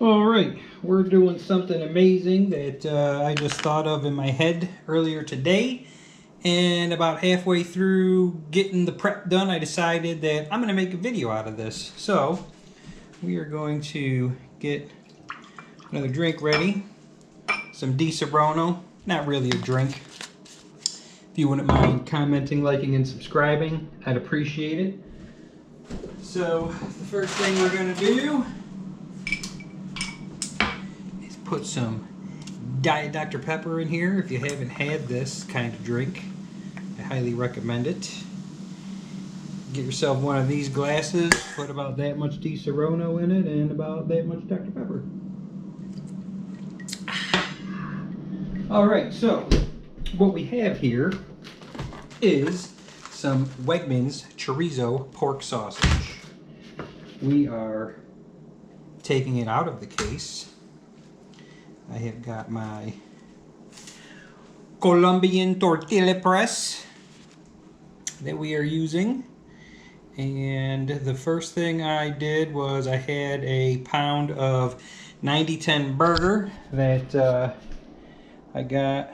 All right, we're doing something amazing that I just thought of in my head earlier today. And about halfway through getting the prep done, I decided that I'm going to make a video out of this. So we are going to get another drink ready. Some Di Serono, not really a drink. If you wouldn't mind commenting, liking, and subscribing, I'd appreciate it. So the first thing we're going to do is put some Diet Dr. Pepper in here. If you haven't had this kind of drink, I highly recommend it. Get yourself one of these glasses, put about that much Di Serono in it, and about that much Dr. Pepper. Alright, so what we have here is some Wegmans chorizo pork sausage. We are taking it out of the case. I have got my Colombian tortilla press that we are using. And the first thing I did was I had a pound of 90-10 burger that I got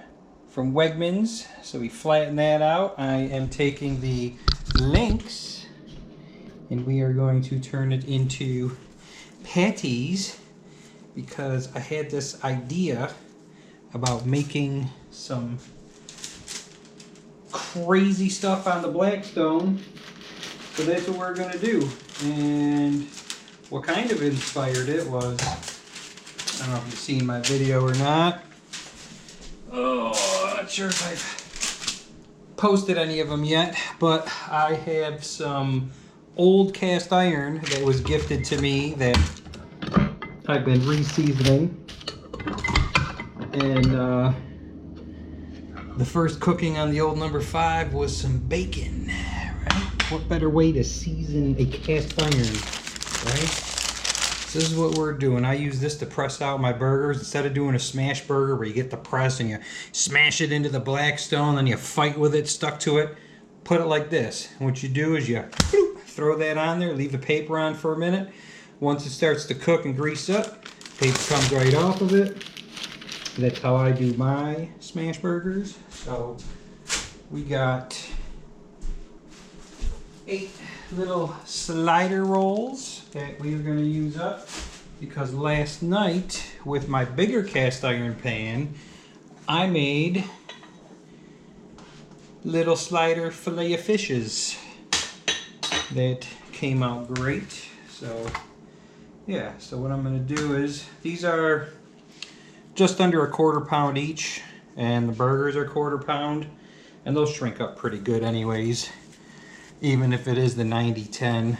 from Wegmans. So we flatten that out. I am taking the links and we are going to turn it into patties because I had this idea about making some crazy stuff on the Blackstone. So that's what we're going to do. And what kind of inspired it was, I don't know if you've seen my video or not. Oh, I'm not sure if I've posted any of them yet, but I have some old cast iron that was gifted to me that I've been re-seasoning. And the first cooking on the old number 5 was some bacon, right? What better way to season a cast iron, right? So this is what we're doing. I use this to press out my burgers. Instead of doing a smash burger where you get the press and you smash it into the Blackstone and you fight with it stuck to it, put it like this. And what you do is you throw that on there, leave the paper on for a minute. Once it starts to cook and grease up, paper comes right off of it. That's how I do my smash burgers. So we got 8 little slider rolls that we are going to use up because last night with my bigger cast iron pan I made little slider fillet of fishes that came out great. So yeah, so what I'm going to do is, these are just under a 1/4 pound each and the burgers are 1/4 pound and those shrink up pretty good anyways, even if it is the 90-10.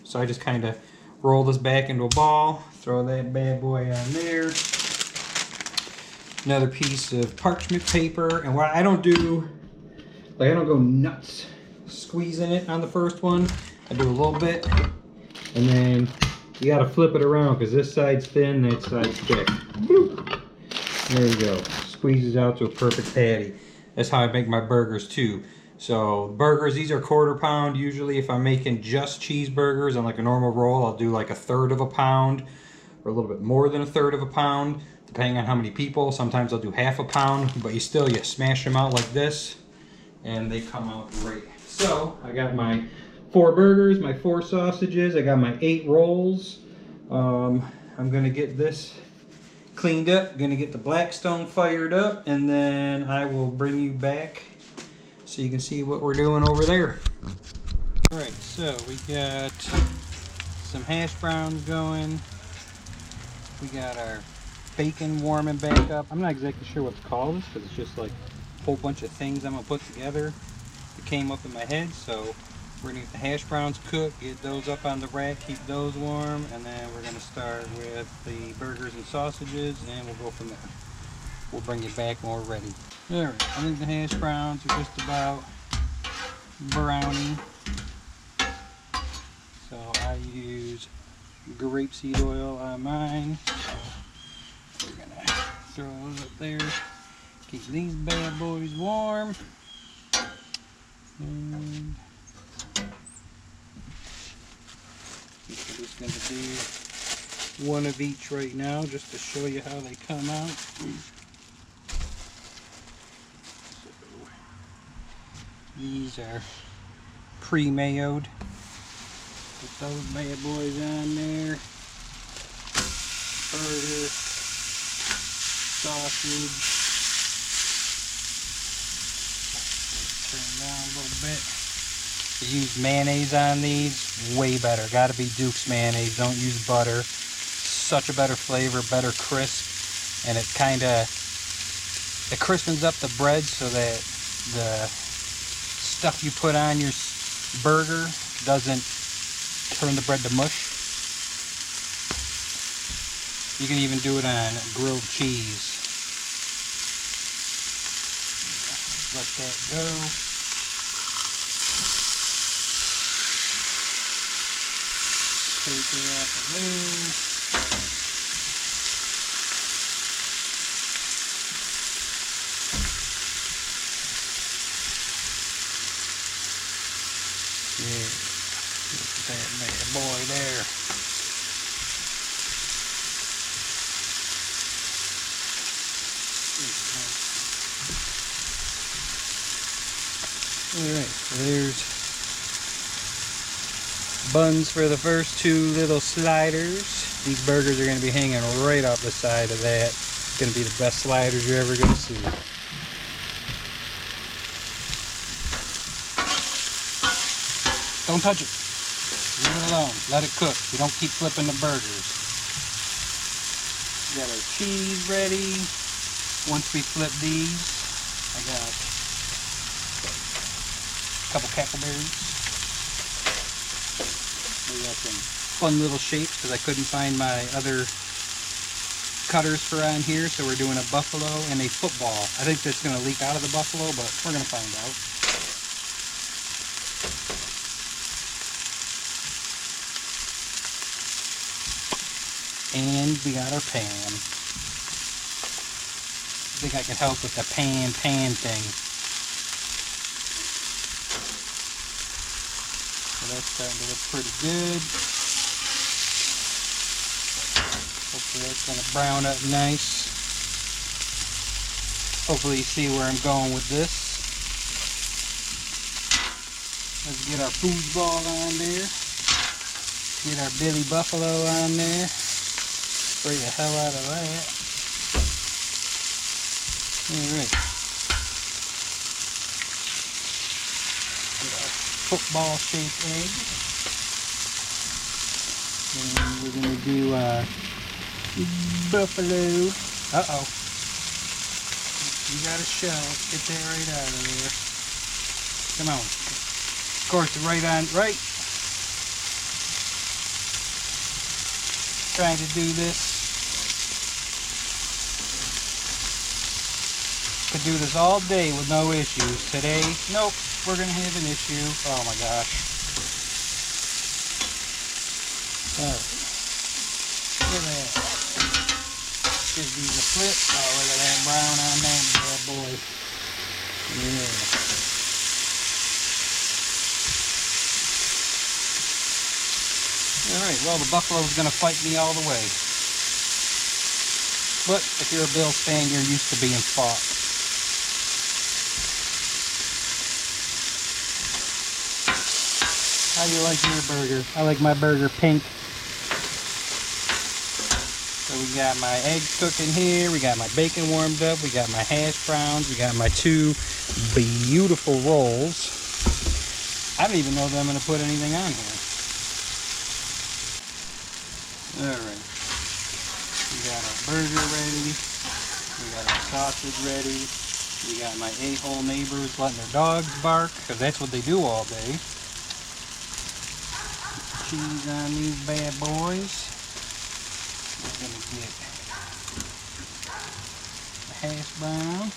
So I just kind of roll this back into a ball, throw that bad boy on there, another piece of parchment paper. And what I don't do, like I don't go nuts squeezing it on the first one. I do a little bit and then you got to flip it around because this side's thin, that side's thick. Bloop. There you go, squeezes out to a perfect patty. That's how I make my burgers too. So burgers, these are 1/4 pound. Usually if I'm making just cheeseburgers on like a normal roll, I'll do like 1/3 of a pound or a little bit more than 1/3 of a pound, depending on how many people. Sometimes I'll do 1/2 pound, but you smash them out like this and they come out great. So I got my 4 burgers, my 4 sausages, I got my 8 rolls. I'm gonna get this cleaned up, gonna get the Blackstone fired up, and then I will bring you back so you can see what we're doing over there. Alright, so we got some hash browns going. We got our bacon warming back up. I'm not exactly sure what to call this because it's just like a whole bunch of things I'm gonna put together. It came up in my head, so we're gonna get the hash browns cooked, get those up on the rack, keep those warm, and then we're gonna start with the burgers and sausages, and we'll go from there. We'll bring it back when we're ready. Alright, I think the hash browns are just about brownie. So I use grapeseed oil on mine. So we're gonna throw those up there. Keep these bad boys warm. And what we're just gonna do one of each right now just to show you how they come out. So, these are pre-mayoed. Put those bad boys on there. Burger, sausage. Turn down a little bit. To use mayonnaise on these, way better. Got to be Duke's mayonnaise. Don't use butter. Such a better flavor, better crisp, and it crispens up the bread so that the stuff you put on your burger doesn't turn the bread to mush. You can even do it on grilled cheese. Let that go. Take it out of there. Yeah, look at that bad boy there. Alright, so there's buns for the first two little sliders. These burgers are going to be hanging right off the side of that. It's going to be the best sliders you're ever going to see. Don't touch it. Leave it alone. Let it cook. You don't keep flipping the burgers. We got our cheese ready. Once we flip these, I got a couple cackleberries. We got some fun little shapes because I couldn't find my other cutters for on here, so we're doing a buffalo and a football. I think that's going to leak out of the buffalo, but we're going to find out. And we got our pan. I think I can help with the pan thing. So that's starting to look pretty good. Hopefully that's going to brown up nice. Hopefully you see where I'm going with this. Let's get our foosball on there. Get our Billy Buffalo on there. Spray the hell out of that. Alright. Get our football shaped egg. And we're going to do buffalo. Uh-oh. You got a shell. Let's get that right out of there. Come on. Of course, right. Trying to do this. Could do this all day with no issues. Today, nope, we're gonna have an issue. Oh my gosh. Alright. Look at that. Give these a flip. Oh, look at that brown on that bad boy. Yeah. Alright, well, the buffalo's gonna fight me all the way. But if you're a Bills fan, you're used to being fought. How do you like your burger? I like my burger pink. So we got my eggs cooking here. We got my bacon warmed up. We got my hash browns. We got my two beautiful rolls. I don't even know that I'm going to put anything on here. Alright. We got our burger ready. We got our sausage ready. We got my a-hole neighbors letting their dogs bark, because that's what they do all day. Cheese on these bad boys. We're going to get a hash brown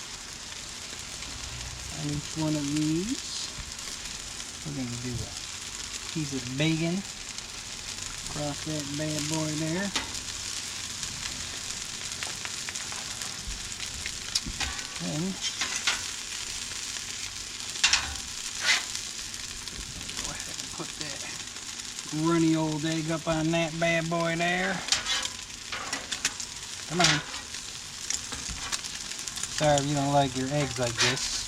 on each one of these. We're going to do a piece of bacon across that bad boy there. Then go ahead and put that runny old egg up on that bad boy there. Come on. Sorry if you don't like your eggs like this.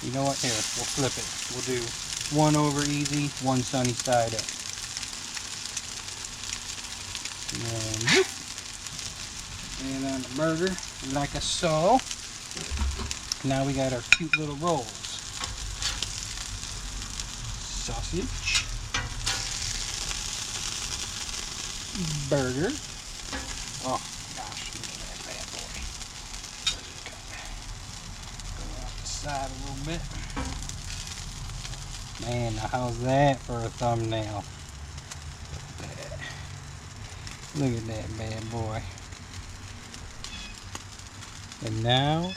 You know what? Here, we'll flip it. We'll do one over easy, one sunny side up. And then, and on the burger, like so. Now we got our cute little rolls. Sausage. Burger. Oh gosh, look at that bad boy. Go off the side a little bit. Man, now how's that for a thumbnail? Look at that bad boy. And now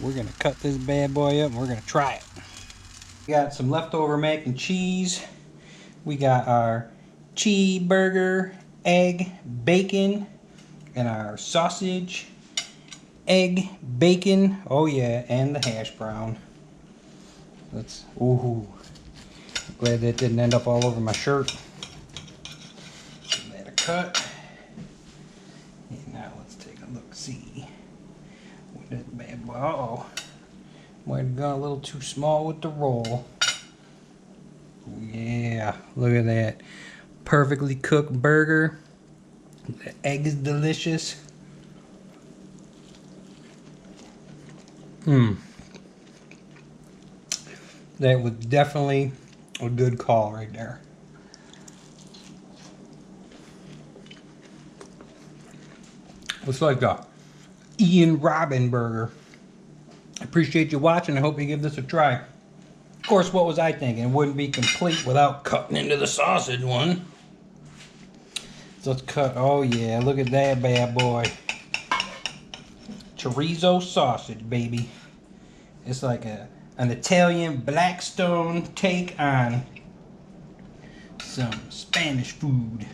we're gonna cut this bad boy up and we're gonna try it. We got some leftover mac and cheese. We got our cheeseburger, egg, bacon, and our sausage, egg, bacon. Oh yeah, and the hash brown. Let's. Ooh, glad that didn't end up all over my shirt. Give that a cut. And now let's take a look. See what this bad boy. Uh-oh. Might have gone a little too small with the roll. Yeah, look at that. Perfectly cooked burger. The egg is delicious. That was definitely a good call right there. It's like a Ian Robin burger. I appreciate you watching. I hope you give this a try. Of course, what was I thinking? It wouldn't be complete without cutting into the sausage one. So let's cut. Oh yeah, look at that bad boy. Chorizo sausage, baby. It's like an Italian Blackstone take on some Spanish food.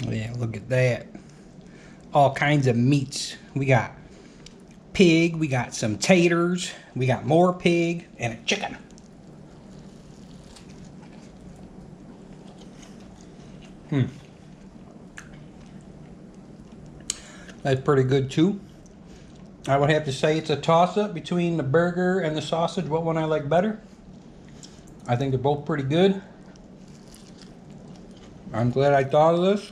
Yeah, look at that. All kinds of meats. We got pig, we got some taters, we got more pig, and a chicken. That's pretty good too. I would have to say it's a toss-up between the burger and the sausage. What one I like better? I think they're both pretty good. I'm glad I thought of this.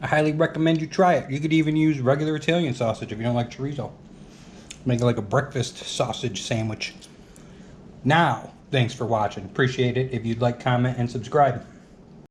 I highly recommend you try it. You could even use regular Italian sausage if you don't like chorizo. Make it like a breakfast sausage sandwich. Now, thanks for watching. Appreciate it. If you'd like, comment, and subscribe.